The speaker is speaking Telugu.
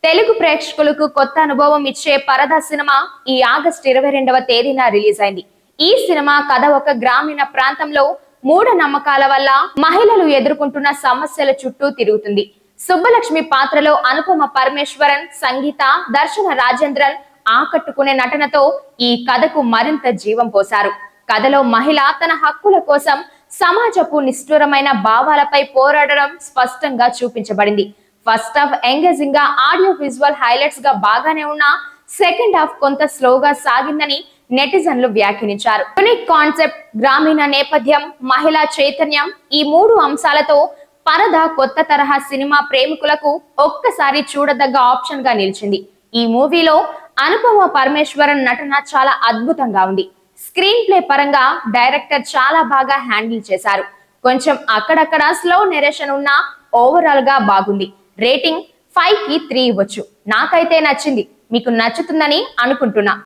తెలుగు ప్రేక్షకులకు కొత్త అనుభవం ఇచ్చే పరద సినిమా ఈ ఆగస్టు 22వ తేదీన రిలీజ్ అయింది. ఈ సినిమా కథ ఒక గ్రామీణ ప్రాంతంలో మూఢనమ్మకాల వల్ల మహిళలు ఎదుర్కొంటున్న సమస్యల చుట్టూ తిరుగుతుంది. సుబ్బలక్ష్మి పాత్రలో అనుపమ పరమేశ్వరన్, సంగీత, దర్శన రాజేంద్రన్ ఆకట్టుకునే నటనతో ఈ కథకు మరింత జీవం పోశారు. కథలో మహిళ తన హక్కుల కోసం సమాజపు నిష్ఠురమైన భావాలపై పోరాడడం స్పష్టంగా చూపించబడింది. ఫస్ట్ హాఫ్ ఎంగేజింగ్ గా, ఆడియో విజువల్ హైలైట్స్ గా బాగానే ఉన్నా సెకండ్ హాఫ్ కొంత స్లోగా సాగిందని నెటిజన్లు వ్యాఖ్యానించారు. యూనిక్ కాన్సెప్ట్, గ్రామీణ నేపథ్యం, మహిళా చైతన్యం ఈ మూడు అంశాలతో పరద కొత్త తరహా సినిమా ప్రేమికులకు ఒక్కసారి చూడదగ్గ ఆప్షన్ గా నిలిచింది. ఈ మూవీలో అనుపమ పరమేశ్వరన్ నటన చాలా అద్భుతంగా ఉంది. స్క్రీన్ ప్లే పరంగా డైరెక్టర్ చాలా బాగా హ్యాండిల్ చేశారు. కొంచెం అక్కడక్కడ స్లో నెరేషన్ ఉన్నా ఓవరాల్ గా బాగుంది. రేటింగ్ 5కి 3 ఇవ్వచ్చు. నాకైతే నచ్చింది. మీకు నచ్చుతుందని అనుకుంటున్నా.